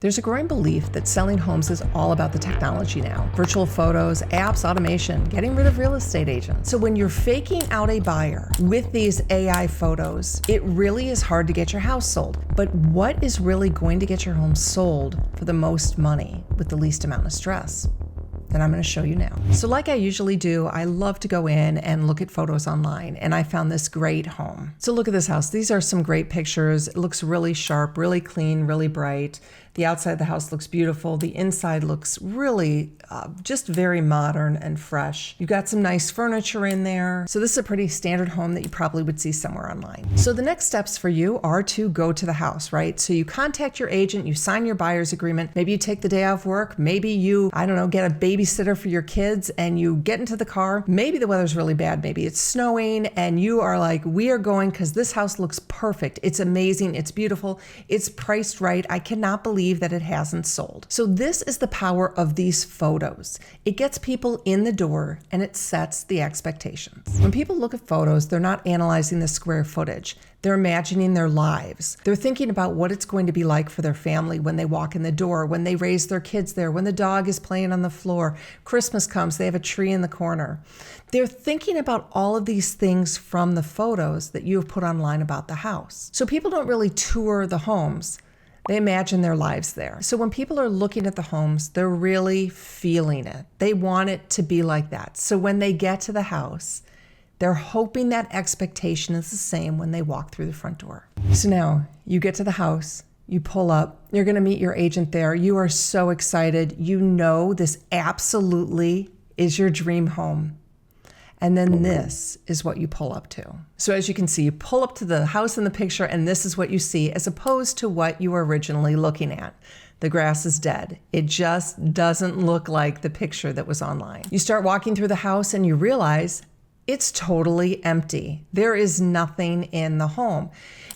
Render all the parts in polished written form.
There's a growing belief that selling homes is all about the technology now. Virtual photos, apps, automation, getting rid of real estate agents. So when you're faking out a buyer with these AI photos, it really is hard to get your house sold. But what is really going to get your home sold for the most money with the least amount of stress? And I'm going to show you now. So like I usually do, I love to go in and look at photos online, and I found this great home. So look at this house. These are some great pictures. It looks really sharp, really clean, really bright. The outside of the house looks beautiful. The inside looks really just very modern and fresh. You've got some nice furniture in there. So this is a pretty standard home that you probably would see somewhere online. So the next steps for you are to go to the house, right? So you contact your agent, you sign your buyer's agreement. Maybe you take the day off work. Maybe you, get a babysitter for your kids and you get into the car. Maybe the weather's really bad. Maybe it's snowing and you are like, we are going because this house looks perfect. It's amazing. It's beautiful. It's priced right. I cannot believe that it hasn't sold. So this is the power of these photos. It gets people in the door and it sets the expectations. When people look at photos, they're not analyzing the square footage. They're imagining their lives. They're thinking about what it's going to be like for their family when they walk in the door, when they raise their kids there, when the dog is playing on the floor, Christmas comes, they have a tree in the corner. They're thinking about all of these things from the photos that you have put online about the house. So people don't really tour the homes. They imagine their lives there. So when people are looking at the homes, they're really feeling it. They want it to be like that. So when they get to the house, they're hoping that expectation is the same when they walk through the front door. So now you get to the house, you pull up, you're gonna meet your agent there. You are so excited. You know this absolutely is your dream home. And then this is what you pull up to. So as you can see, you pull up to the house in the picture and this is what you see as opposed to what you were originally looking at. The grass is dead. It just doesn't look like the picture that was online. You start walking through the house and you realize it's totally empty. There is nothing in the home.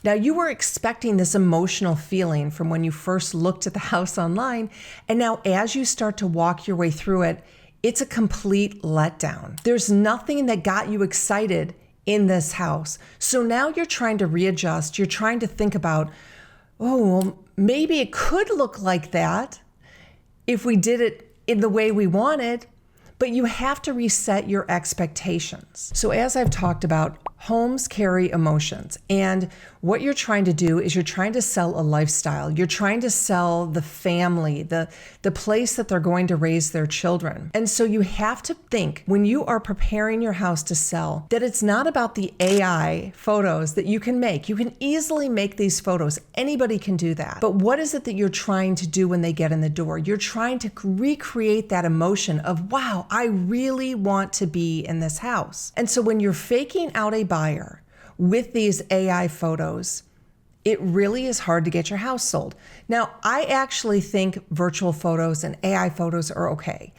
Now you were expecting this emotional feeling from when you first looked at the house online. And now as you start to walk your way through it, it's a complete letdown. There's nothing that got you excited in this house. So now you're trying to readjust. You're trying to think about, well, maybe it could look like that if we did it in the way we wanted, but you have to reset your expectations. So as I've talked about, homes carry emotions. And what you're trying to do is you're trying to sell a lifestyle. You're trying to sell the family, the place that they're going to raise their children. And so you have to think when you are preparing your house to sell that it's not about the AI photos that you can make. You can easily make these photos. Anybody can do that. But what is it that you're trying to do when they get in the door? You're trying to recreate that emotion of, wow, I really want to be in this house. And so when you're faking out a buyer with these AI photos, it really is hard to get your house sold. Now, I actually think virtual photos and AI photos are okay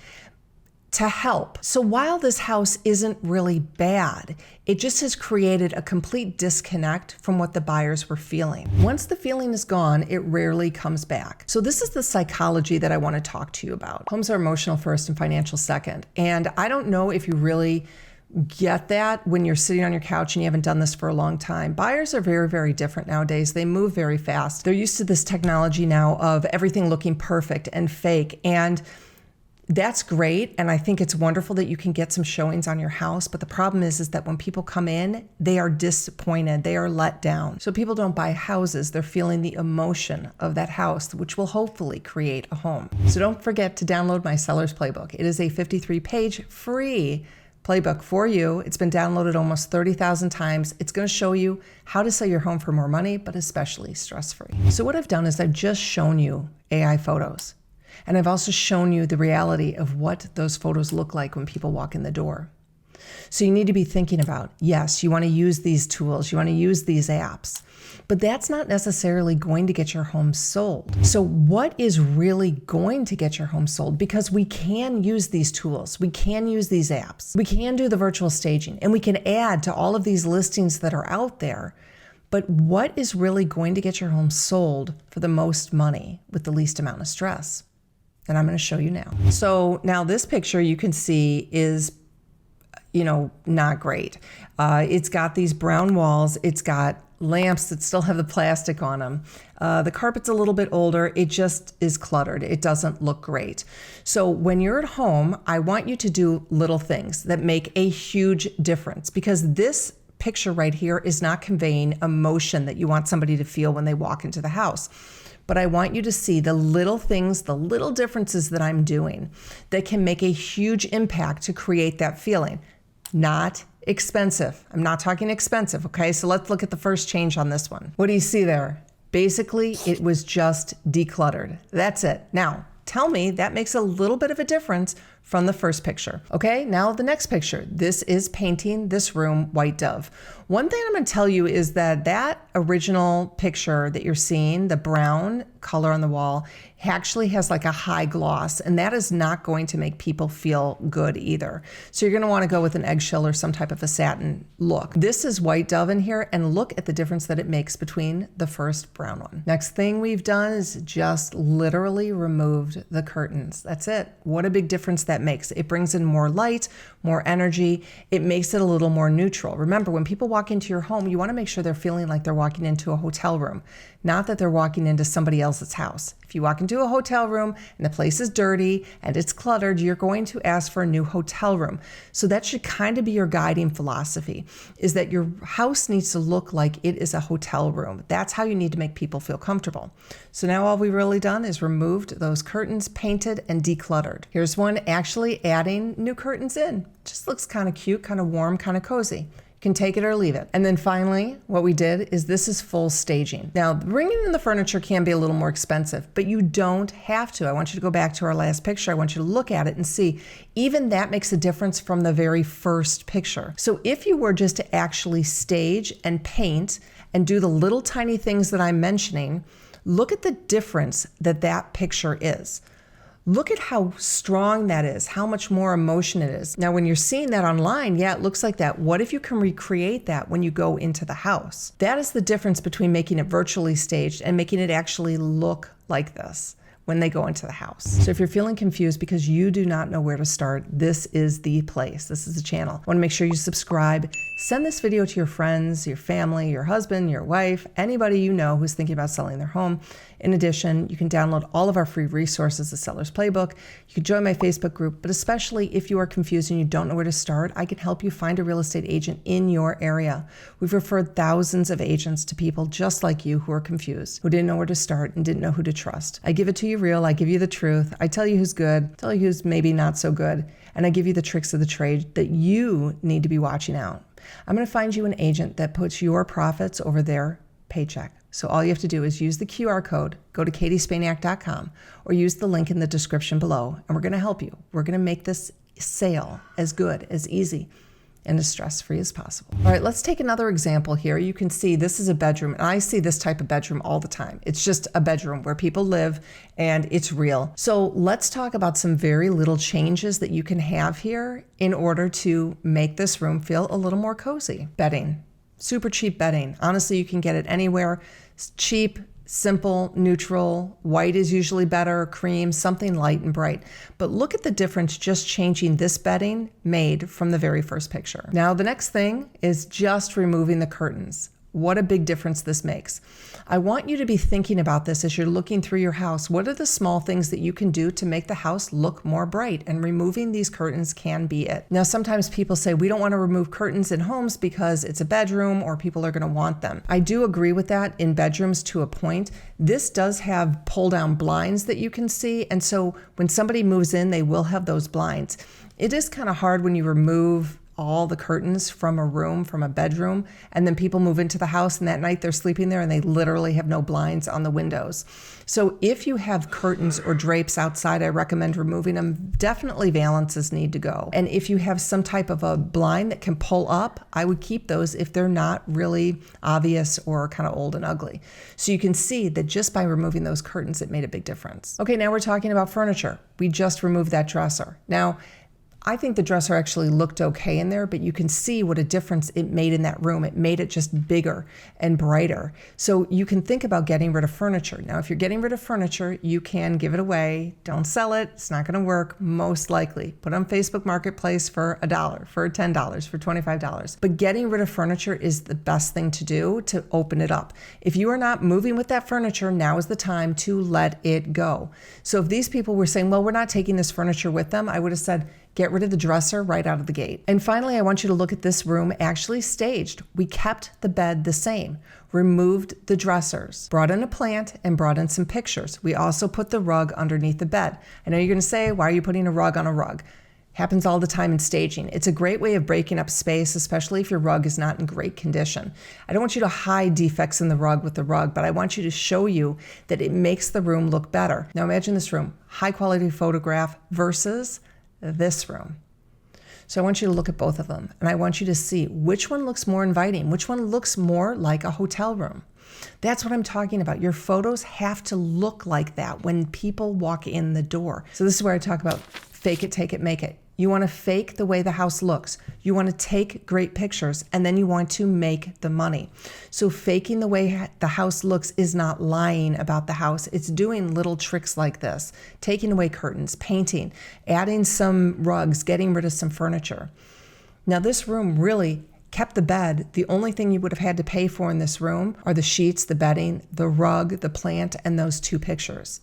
to help. So while this house isn't really bad, it just has created a complete disconnect from what the buyers were feeling. Once the feeling is gone, it rarely comes back. So this is the psychology that I want to talk to you about. Homes are emotional first and financial second. And I don't know if you really get that when you're sitting on your couch and you haven't done this for a long time. Buyers are very, very different nowadays. They move very fast. They're used to this technology now of everything looking perfect and fake. And that's great. And I think it's wonderful that you can get some showings on your house. But the problem is that when people come in, they are disappointed. They are let down. So people don't buy houses. They're feeling the emotion of that house, which will hopefully create a home. So don't forget to download my Seller's Playbook. It is a 53-page free playbook for you. It's been downloaded almost 30,000 times. It's going to show you how to sell your home for more money, but especially stress-free. So what I've done is I've just shown you AI photos. And I've also shown you the reality of what those photos look like when people walk in the door. So you need to be thinking about, yes, you want to use these tools, you want to use these apps, but that's not necessarily going to get your home sold. So what is really going to get your home sold? Because we can use these tools, we can use these apps, we can do the virtual staging, and we can add to all of these listings that are out there. But what is really going to get your home sold for the most money with the least amount of stress? And I'm going to show you now. So now this picture you can see is not great. It's got these brown walls. It's got lamps that still have the plastic on them. The carpet's a little bit older. It just is cluttered. It doesn't look great. So when you're at home, I want you to do little things that make a huge difference, because this picture right here is not conveying emotion that you want somebody to feel when they walk into the house. But I want you to see the little things, the little differences that I'm doing that can make a huge impact to create that feeling. Not expensive. I'm not talking expensive, okay? So let's look at the first change on this one. What do you see there? Basically, it was just decluttered. That's it. Now, tell me that makes a little bit of a difference from the first picture. Okay, now the next picture. This is painting this room white dove. One thing I'm going to tell you is that that original picture that you're seeing, the brown color on the wall, actually has like a high gloss, and that is not going to make people feel good either. So you're going to want to go with an eggshell or some type of a satin look. This is white dove in here, and look at the difference that it makes between the first brown one. Next thing we've done is just literally removed the curtains. That's it. What a big difference that makes. It brings in more light, more energy. It makes it a little more neutral. Remember, when people walk into your home, you want to make sure they're feeling like they're walking into a hotel room, not that they're walking into somebody else's house. If you walk into a hotel room and the place is dirty and it's cluttered, you're going to ask for a new hotel room. So that should kind of be your guiding philosophy, is that your house needs to look like it is a hotel room. That's how you need to make people feel comfortable. So now all we've really done is removed those curtains, painted, and decluttered. Here's one actually adding new curtains in. Just looks kind of cute, kind of warm, kind of cozy. Can take it or leave it. And then finally, what we did is this is full staging. Now, bringing in the furniture can be a little more expensive, but you don't have to. I want you to go back to our last picture. I want you to look at it and see, even that makes a difference from the very first picture. So if you were just to actually stage and paint and do the little tiny things that I'm mentioning, look at the difference that that picture is. Look at how strong that is, how much more emotion it is. Now, when you're seeing that online, yeah, it looks like that. What if you can recreate that when you go into the house? That is the difference between making it virtually staged and making it actually look like this when they go into the house. So if you're feeling confused because you do not know where to start, this is the place. This is the channel. I want to make sure you subscribe. Send this video to your friends, your family, your husband, your wife, anybody you know who's thinking about selling their home. In addition, you can download all of our free resources, the Seller's Playbook. You can join my Facebook group, but especially if you are confused and you don't know where to start, I can help you find a real estate agent in your area. We've referred thousands of agents to people just like you who are confused, who didn't know where to start and didn't know who to trust. I give it to you real. I give you the truth. I tell you who's good, tell you who's maybe not so good, and I give you the tricks of the trade that you need to be watching out. I'm going to find you an agent that puts your profits over their paycheck. So all you have to do is use the QR code, go to katispaniak.com, or use the link in the description below, and we're going to help you. We're going to make this sale as good, as easy, and as stress-free as possible. All right, let's take another example here. You can see this is a bedroom, and I see this type of bedroom all the time. It's just a bedroom where people live, and it's real. So let's talk about some very little changes that you can have here in order to make this room feel a little more cozy. Bedding, super cheap bedding. Honestly, you can get it anywhere. It's cheap, simple, neutral. White is usually better, cream, something light and bright. But look at the difference just changing this bedding made from the very first picture. Now, the next thing is just removing the curtains. What a big difference this makes. I want you to be thinking about this as you're looking through your house. What are the small things that you can do to make the house look more bright? And removing these curtains can be it. Now, sometimes people say we don't want to remove curtains in homes because it's a bedroom or people are going to want them. I do agree with that in bedrooms to a point. This does have pull down blinds that you can see. And so when somebody moves in, they will have those blinds. It is kind of hard when you remove all the curtains from a room, from a bedroom, and then people move into the house and that night they're sleeping there and they literally have no blinds on the windows. So if you have curtains or drapes outside, I recommend removing them. Definitely valances need to go. And if you have some type of a blind that can pull up, I would keep those if they're not really obvious or kind of old and ugly. So you can see that just by removing those curtains, it made a big difference. Okay, now we're talking about furniture. We just removed that dresser. Now, I think the dresser actually looked okay in there, but you can see what a difference it made in that room. It made it just bigger and brighter. So you can think about getting rid of furniture. Now, if you're getting rid of furniture, you can give it away. Don't sell it. It's not going to work, most likely. Put it on Facebook Marketplace for $1, for $10, for $25. But getting rid of furniture is the best thing to do to open it up. If you are not moving with that furniture, now is the time to let it go. So if these people were saying, well, we're not taking this furniture with them, I would have said, get rid of the dresser right out of the gate. And finally, I want you to look at this room actually staged. We kept the bed the same, removed the dressers, brought in a plant, and brought in some pictures. We also put the rug underneath the bed. I know you're gonna say, why are you putting a rug on a rug? Happens all the time in staging. It's a great way of breaking up space, especially if your rug is not in great condition. I don't want you to hide defects in the rug with the rug, but I want you to show you that it makes the room look better. Now imagine this room, high quality photograph versus this room. So I want you to look at both of them, and I want you to see which one looks more inviting, which one looks more like a hotel room. That's what I'm talking about. Your photos have to look like that when people walk in the door. So this is where I talk about fake it, take it, make it. You want to fake the way the house looks. You want to take great pictures, and then you want to make the money. So faking the way the house looks is not lying about the house. It's doing little tricks like this, taking away curtains, painting, adding some rugs, getting rid of some furniture. Now this room really kept the bed. The only thing you would have had to pay for in this room are the sheets, the bedding, the rug, the plant, and those 2 pictures.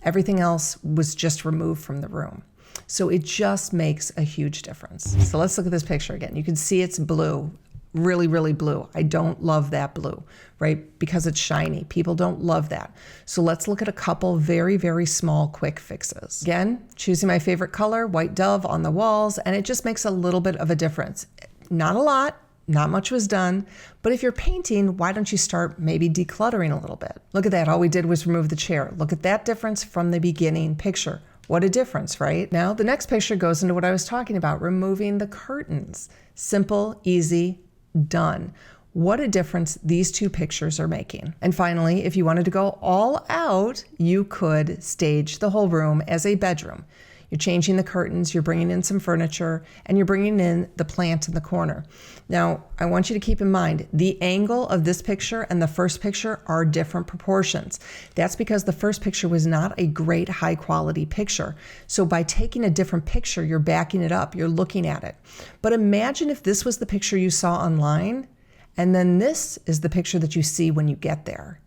Everything else was just removed from the room. So it just makes a huge difference. So let's look at this picture again. You can see it's blue, really, really blue. I don't love that blue, right? Because it's shiny. People don't love that. So let's look at a couple very, very small, quick fixes. Again, choosing my favorite color, white dove on the walls, and it just makes a little bit of a difference. Not a lot. Not much was done, but if you're painting, why don't you start maybe decluttering a little bit? Look at that. All we did was remove the chair. Look at that difference from the beginning picture. What a difference, right? Now, the next picture goes into what I was talking about, removing the curtains. Simple, easy, done. What a difference these 2 pictures are making. And finally, if you wanted to go all out, you could stage the whole room as a bedroom. You're changing the curtains, you're bringing in some furniture, and you're bringing in the plant in the corner. Now, I want you to keep in mind, the angle of this picture and the first picture are different proportions. That's because the first picture was not a great high quality picture. So by taking a different picture, you're backing it up, you're looking at it. But imagine if this was the picture you saw online, and then this is the picture that you see when you get there.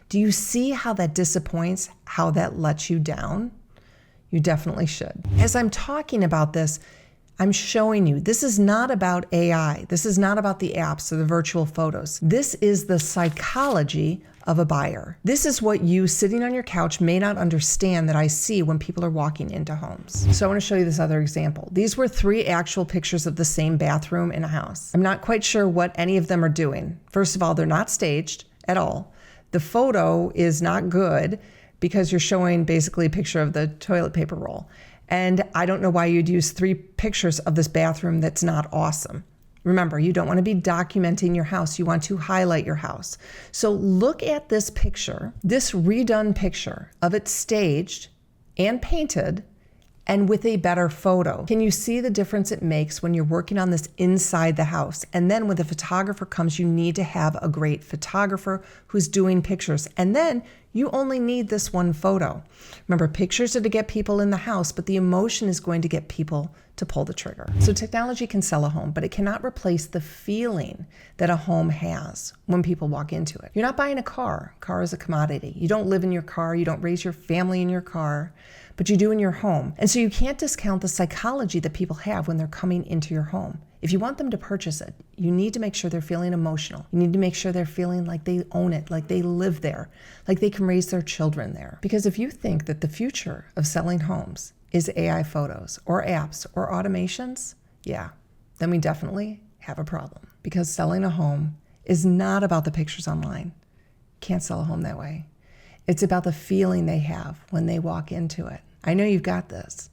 Do you see how that disappoints, how that lets you down? You definitely should. As I'm talking about this, I'm showing you, this is not about AI. This is not about the apps or the virtual photos. This is the psychology of a buyer. This is what you sitting on your couch may not understand that I see when people are walking into homes. So I want to show you this other example. These were 3 actual pictures of the same bathroom in a house. I'm not quite sure what any of them are doing. First of all, they're not staged at all. The photo is not good, because you're showing basically a picture of the toilet paper roll. And I don't know why you'd use 3 pictures of this bathroom that's not awesome. Remember, you don't want to be documenting your house. You want to highlight your house. So look at this picture, this redone picture of it staged and painted and with a better photo. Can you see the difference it makes when you're working on this inside the house? And then when the photographer comes, you need to have a great photographer who's doing pictures. And then you only need this one photo. Remember, pictures are to get people in the house, but the emotion is going to get people to pull the trigger. So technology can sell a home, but it cannot replace the feeling that a home has when people walk into it. You're not buying a car. Car is a commodity. You don't live in your car. You don't raise your family in your car, but you do in your home. And so you can't discount the psychology that people have when they're coming into your home. If you want them to purchase it, you need to make sure they're feeling emotional. You need to make sure they're feeling like they own it, like they live there, like they can raise their children there. Because if you think that the future of selling homes is AI photos or apps or automations, yeah, then we definitely have a problem. Because selling a home is not about the pictures online. You can't sell a home that way. It's about the feeling they have when they walk into it. I know you've got this.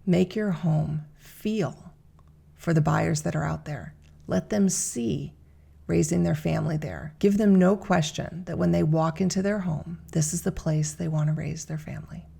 Make your home feel for the buyers that are out there. Let them see raising their family there. Give them no question that when they walk into their home, this is the place they want to raise their family.